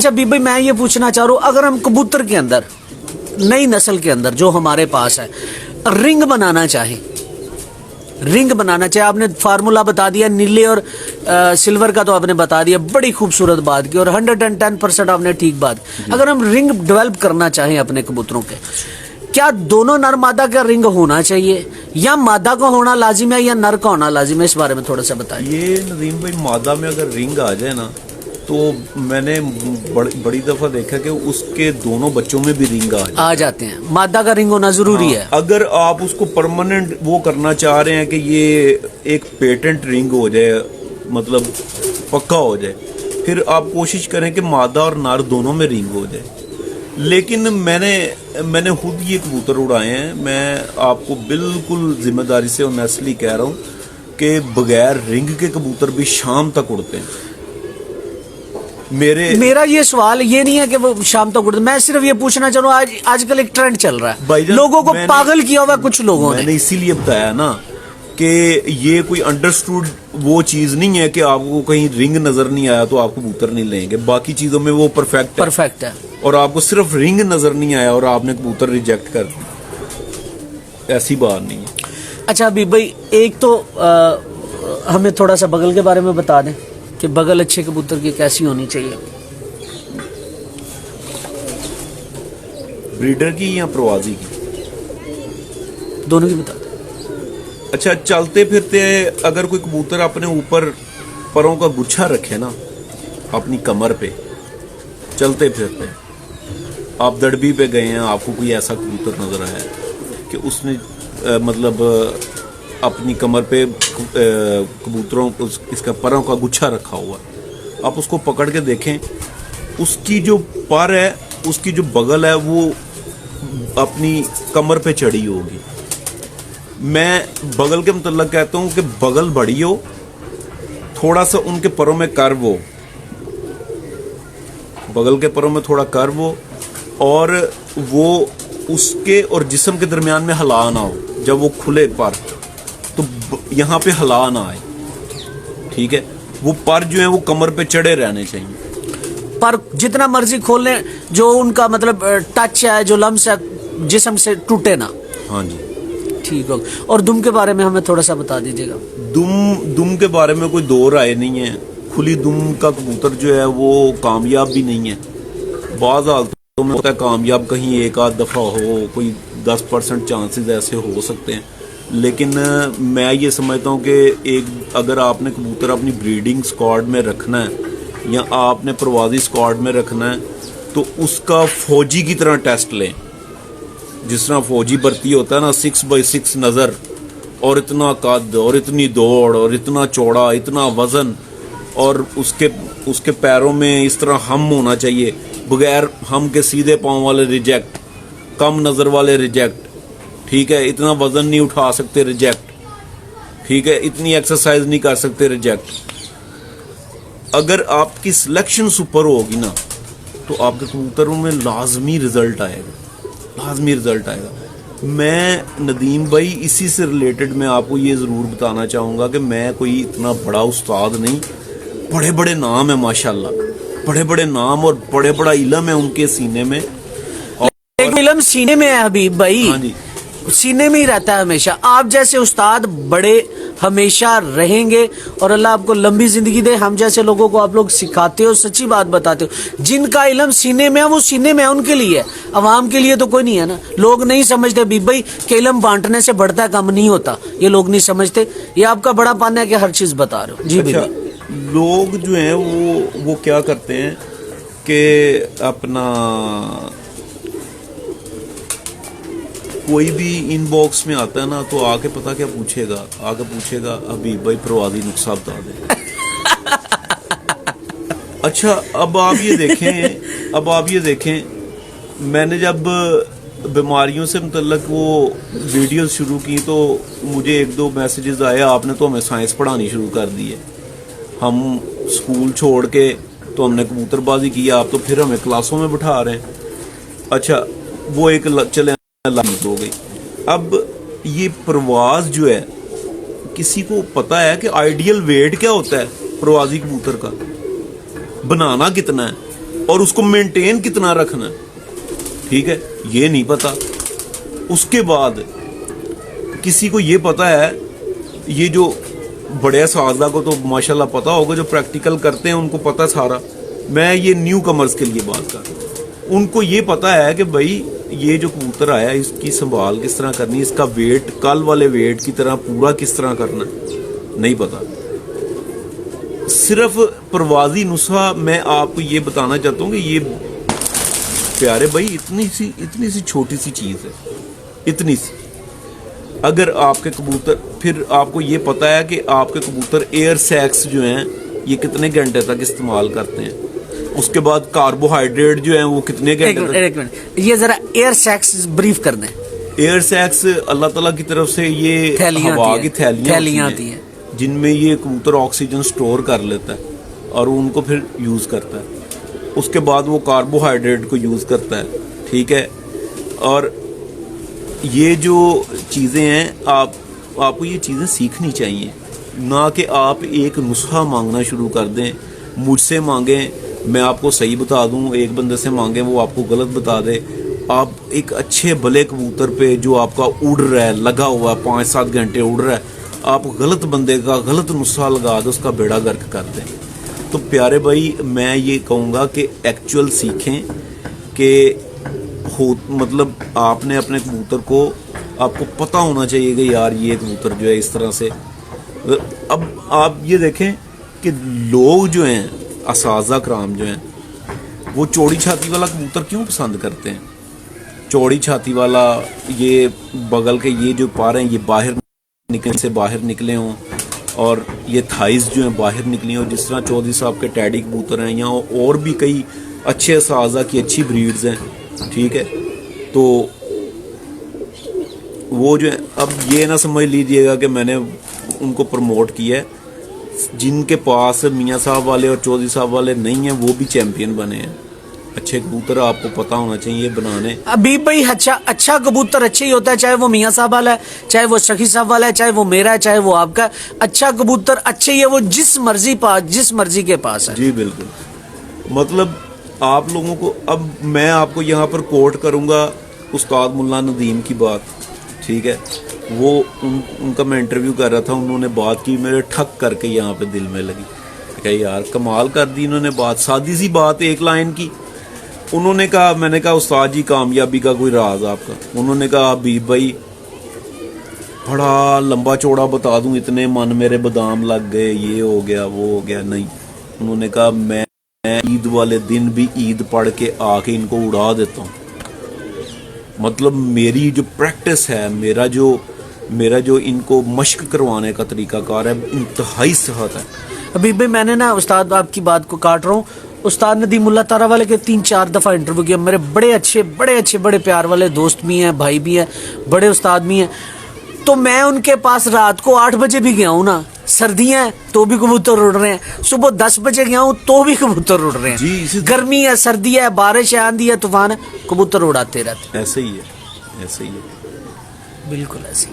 अच्छा बी भाई मैं ये पूछना चाह रहा हूँ, अगर हम कबूतर के अंदर नई नस्ल के अंदर जो हमारे पास है रिंग बनाना चाहे, रिंग बनाना चाहे, आपने फार्मूला बता दिया नीले और सिल्वर का तो आपने बता दिया, बड़ी खूबसूरत बात की और 110% आपने ठीक बात। अगर हम रिंग डेवलप करना चाहें अपने कबूतरों के, क्या दोनों नर मादा का रिंग होना चाहिए या मादा का होना लाजिम है या नर का होना लाजिम है? इस बारे में थोड़ा सा बताइए। ये नदीम भाई, मादा में अगर रिंग आ जाए ना तो मैंने बड़ी दफा देखा कि उसके दोनों बच्चों में भी रिंग आ जाते हैं। मादा का रिंग होना जरूरी है। अगर आप उसको परमानेंट वो करना चाह रहे हैं कि ये एक पेटेंट रिंग हो जाए, मतलब पक्का हो जाए, फिर आप कोशिश करें कि मादा और नर दोनों में रिंग हो जाए। लेकिन मैंने खुद ये कबूतर उड़ाए हैं, मैं आपको बिल्कुल जिम्मेदारी से ऑनेस्टली कह रहा हूँ कि बगैर रिंग के कबूतर भी शाम तक उड़ते हैं। मेरा ये सवाल ये नहीं है कि वो शाम तक उड़ते, मैं सिर्फ ये पूछना चाह रहा हूँ आजकल एक ट्रेंड चल रहा है, लोगों को पागल किया हुआ कुछ लोगों ने। मैंने इसीलिए बताया ना कि ये कोई अंडरस्टूड वो चीज नहीं है कि आपको कहीं रिंग नजर नहीं आया तो आप कबूतर नहीं लेंगे, बाकी चीजों में वो परफेक्ट है। और आपको सिर्फ रिंग नजर नहीं आया और आपने कबूतर रिजेक्ट कर दी, ऐसी बात नहीं है। अच्छा अभी भाई एक तो हमें थोड़ा सा बगल के बारे में बता दें कि बगल अच्छे कबूतर की कैसी होनी चाहिए, ब्रीडर की या प्रवासी की? दोनों की बता दें। अच्छा, चलते फिरते अगर कोई कबूतर अपने ऊपर परों का गुच्छा रखे ना अपनी कमर पे, चलते फिरते आप दड़बी पे गए हैं, आपको कोई ऐसा कबूतर नजर आया कि उसने मतलब अपनी कमर पे कबूतरों इसका परों का गुच्छा रखा हुआ, आप उसको पकड़ के देखें, उसकी जो पर है, उसकी जो बगल है वो अपनी कमर पे चढ़ी होगी। मैं बगल के मतलब कहता हूं कि बगल बड़ी हो, थोड़ा सा उनके परों में कर्व हो, बगल के परों में थोड़ा कर्व हो और वो उसके और जिस्म के दरमियान में हला ना हो। जब वो खुले पर तो यहाँ पे हला ना आए, ठीक है? वो पर जो है वो कमर पे चढ़े रहने चाहिए। पर जितना मर्जी खोल लें, जो उनका मतलब टच है, जो लम्स है, जिस्म से टूटे ना। हाँ जी, ठीक हो। और दुम के बारे में हमें थोड़ा सा बता दीजिएगा। दुम के बारे में कोई दो राय नहीं है। खुली दुम का कबूतर जो है वो कामयाब भी नहीं है, बाज़ हालतों में होता है कामयाब, कहीं एक आध दफ़ा हो, कोई 10% चांसेस ऐसे हो सकते हैं। लेकिन मैं ये समझता हूँ कि एक अगर आपने कबूतर अपनी ब्रीडिंग स्क्वाड में रखना है या आपने प्रवासी स्क्वाड में रखना है तो उसका फौजी की तरह टेस्ट लें। जिस तरह फौजी भर्ती होता है ना, 6x6 नज़र और इतना कद और इतनी दौड़ और इतना चौड़ा, इतना वज़न, और उसके पैरों में इस तरह हम होना चाहिए, बगैर हम के सीधे पाँव वाले रिजेक्ट, कम नज़र वाले रिजेक्ट, ठीक है? इतना वज़न नहीं उठा सकते रिजेक्ट, ठीक है? इतनी एक्सरसाइज नहीं कर सकते रिजेक्ट। अगर आपकी सिलेक्शन सुपर होगी ना तो आपके कबूतरों में लाजमी रिजल्ट आएगा, लाजमी रिजल्ट आएगा। मैं नदीम भाई इसी से रिलेटेड मैं आपको ये ज़रूर बताना चाहूँगा कि मैं कोई इतना बड़ा उस्ताद नहीं, बड़े बड़े नाम है माशाल्लाह, बड़े बड़े नाम और बड़े बड़ा इल्म है उनके सीने में। एक इल्म सीने में है हबीब भाई। हाँ जी, सीने में ही रहता है हमेशा। आप जैसे उस्ताद बड़े हमेशा रहेंगे और अल्लाह आपको लंबी जिंदगी दे। हम जैसे लोगों को आप लोग सिखाते हो, सच्ची बात बताते हो। जिनका इल्म सीने में है वो सीने में है, उनके लिए है, अवाम के लिए तो कोई नहीं है ना। लोग नहीं समझते बीबी भाई कि इल्म बांटने से बढ़ता है, कम नहीं होता, ये लोग नहीं समझते। ये आपका बड़ा पान है कि हर चीज बता रहे हो जी। अच्छा, लोग जो हैं वो क्या करते हैं कि अपना कोई भी इनबॉक्स में आता है ना तो आके पता क्या पूछेगा, आके पूछेगा हबीब भाई प्रवासी नुस्खा बता दे। अच्छा, अब आप ये देखें, मैंने जब बीमारियों से मुतल्लक वो वीडियोस शुरू की तो मुझे 1-2 मैसेजेस आए, आपने तो हमें साइंस पढ़ानी शुरू कर दी है, हम स्कूल छोड़ के तो हमने कबूतरबाजी की, आप तो फिर हमें क्लासों में बिठा रहे हैं। अच्छा, वो एक चले हो गई। अब ये प्रवास जो है, किसी को पता है कि आइडियल वेट क्या होता है प्रवासी कबूतर का, बनाना कितना है? اور اس کو مینٹین کتنا رکھنا ہے, ٹھیک ہے, یہ نہیں پتا. اس کے بعد کسی کو یہ پتا ہے, یہ جو بڑے اساتذہ کو تو ماشاءاللہ پتا ہوگا, جو پریکٹیکل کرتے ہیں ان کو پتا سارا. میں یہ نیو کمرز کے لیے بات کر رہا ہوں. ان کو یہ پتا ہے کہ بھائی یہ جو کبوتر آیا اس کی سنبھال کس طرح کرنی, اس کا ویٹ کل والے ویٹ کی طرح پورا کس طرح کرنا, نہیں پتا. صرف پروازی نسخہ میں آپ کو یہ بتانا چاہتا ہوں کہ یہ پیارے بھائی اتنی سی چھوٹی سی چیز ہے, اتنی سی. اگر آپ کے کبوتر, پھر آپ کو یہ پتا ہے کہ آپ کے کبوتر ایئر سیکس جو ہیں یہ کتنے گھنٹے تک استعمال کرتے ہیں. اس کے بعد کاربوہائیڈریٹ جو ہیں وہ کتنے گھنٹے. ایک منٹ یہ ذرا ایئر سیکس بریف کر دیں. ایئر سیکس اللہ تعالیٰ کی طرف سے یہ ہوا کی تھیلیاں آتی ہیں جن میں یہ کبوتر آکسیجن سٹور کر لیتا ہے اور ان کو پھر یوز کرتا ہے. اس کے بعد وہ کاربوہائیڈریٹ کو یوز کرتا ہے, ٹھیک ہے. اور یہ جو چیزیں ہیں آپ کو یہ چیزیں سیکھنی چاہیے, نہ کہ آپ ایک نسخہ مانگنا شروع کر دیں. مجھ سے مانگیں میں آپ کو صحیح بتا دوں, ایک بندے سے مانگیں وہ آپ کو غلط بتا دے. آپ ایک اچھے بھلے کبوتر پہ جو آپ کا اڑ رہا ہے, لگا ہوا ہے 5-7 گھنٹے اڑ رہا ہے, آپ غلط بندے کا غلط نسخہ لگا دیں, اس کا بیڑا گرک کر دیں. تو پیارے بھائی میں یہ کہوں گا کہ ایکچوئل سیکھیں کہ مطلب آپ نے اپنے کبوتر کو, آپ کو پتہ ہونا چاہیے کہ یار یہ کبوتر جو ہے اس طرح سے. اب آپ یہ دیکھیں کہ لوگ جو ہیں اساتذہ کرام جو ہیں وہ چوڑی چھاتی والا کبوتر کیوں پسند کرتے ہیں. چوڑی چھاتی والا, یہ بغل کے یہ جو پارے ہیں یہ باہر نکلے ہوں, اور یہ تھائز جو ہیں باہر نکلی ہوں, جس طرح چودھری صاحب کے ٹیڈی کبوتر ہیں, یہاں اور بھی کئی اچھے اساتذہ کی اچھی بریڈز ہیں, ٹھیک ہے. تو وہ جو ہے, اب یہ نہ سمجھ لیجئے گا کہ میں نے ان کو پروموٹ کیا ہے. جن کے پاس میاں صاحب والے اور چودھری صاحب والے نہیں ہیں وہ بھی چیمپئن بنے ہیں. اچھے کبوتر آپ کو پتہ ہونا چاہیے بنانے. ابھی بھائی اچھا کبوتر اچھا ہی ہوتا ہے, چاہے وہ میاں صاحب والا ہے, چاہے وہ سخی صاحب والا ہے, چاہے وہ میرا ہے, چاہے وہ آپ کا. اچھا کبوتر اچھا ہی ہے, وہ جس مرضی کے پاس ہے. جی بالکل. مطلب آپ لوگوں کو, اب میں آپ کو یہاں پر کوٹ کروں گا استاد ملا ندیم کی بات, ٹھیک ہے. وہ ان کا میں انٹرویو کر رہا تھا, انہوں نے بات کی میرے ٹھک کر کے یہاں پہ دل میں لگی کہ یار کمال کر دی انہوں نے بات. سادی سی بات, ایک لائن کی. انہوں نے کہا, میں نے کہا استاد جی کامیابی کا کوئی راز آپ کا. انہوں نے کہا حبیب بھائی بڑا لمبا چوڑا بتا دوں, اتنے من میرے بادام لگ گئے, یہ ہو گیا وہ ہو گیا. نہیں, انہوں نے کہا میں عید والے دن بھی عید پڑھ کے آ کے ان کو اڑا دیتا ہوں. مطلب میری جو پریکٹس ہے, میرا جو ان کو مشق کروانے کا طریقہ کار ہے انتہائی صحت ہے. ابھی بھائی میں نے نا استاد آپ کی بات کو کاٹ رہا ہوں, استاد ندیم اللہ تعالیٰ والے کے 3-4 دفعہ انٹرویو کیا. میرے بڑے پیار والے دوست بھی ہیں, بھائی بھی ہیں, بڑے استاد بھی ہیں. تو میں ان کے پاس رات کو 8 بجے بھی گیا ہوں نا, سردیاں ہیں تو بھی کبوتر اڑ رہے ہیں, صبح 10 بجے گیا ہوں تو بھی کبوتر اڑ رہے ہیں. گرمی ہے, سردی ہے, بارش ہے, آندھی ہے, طوفان ہے, کبوتر اڑاتے رہتے. ایسے ہی ہے. بالکل ایسے.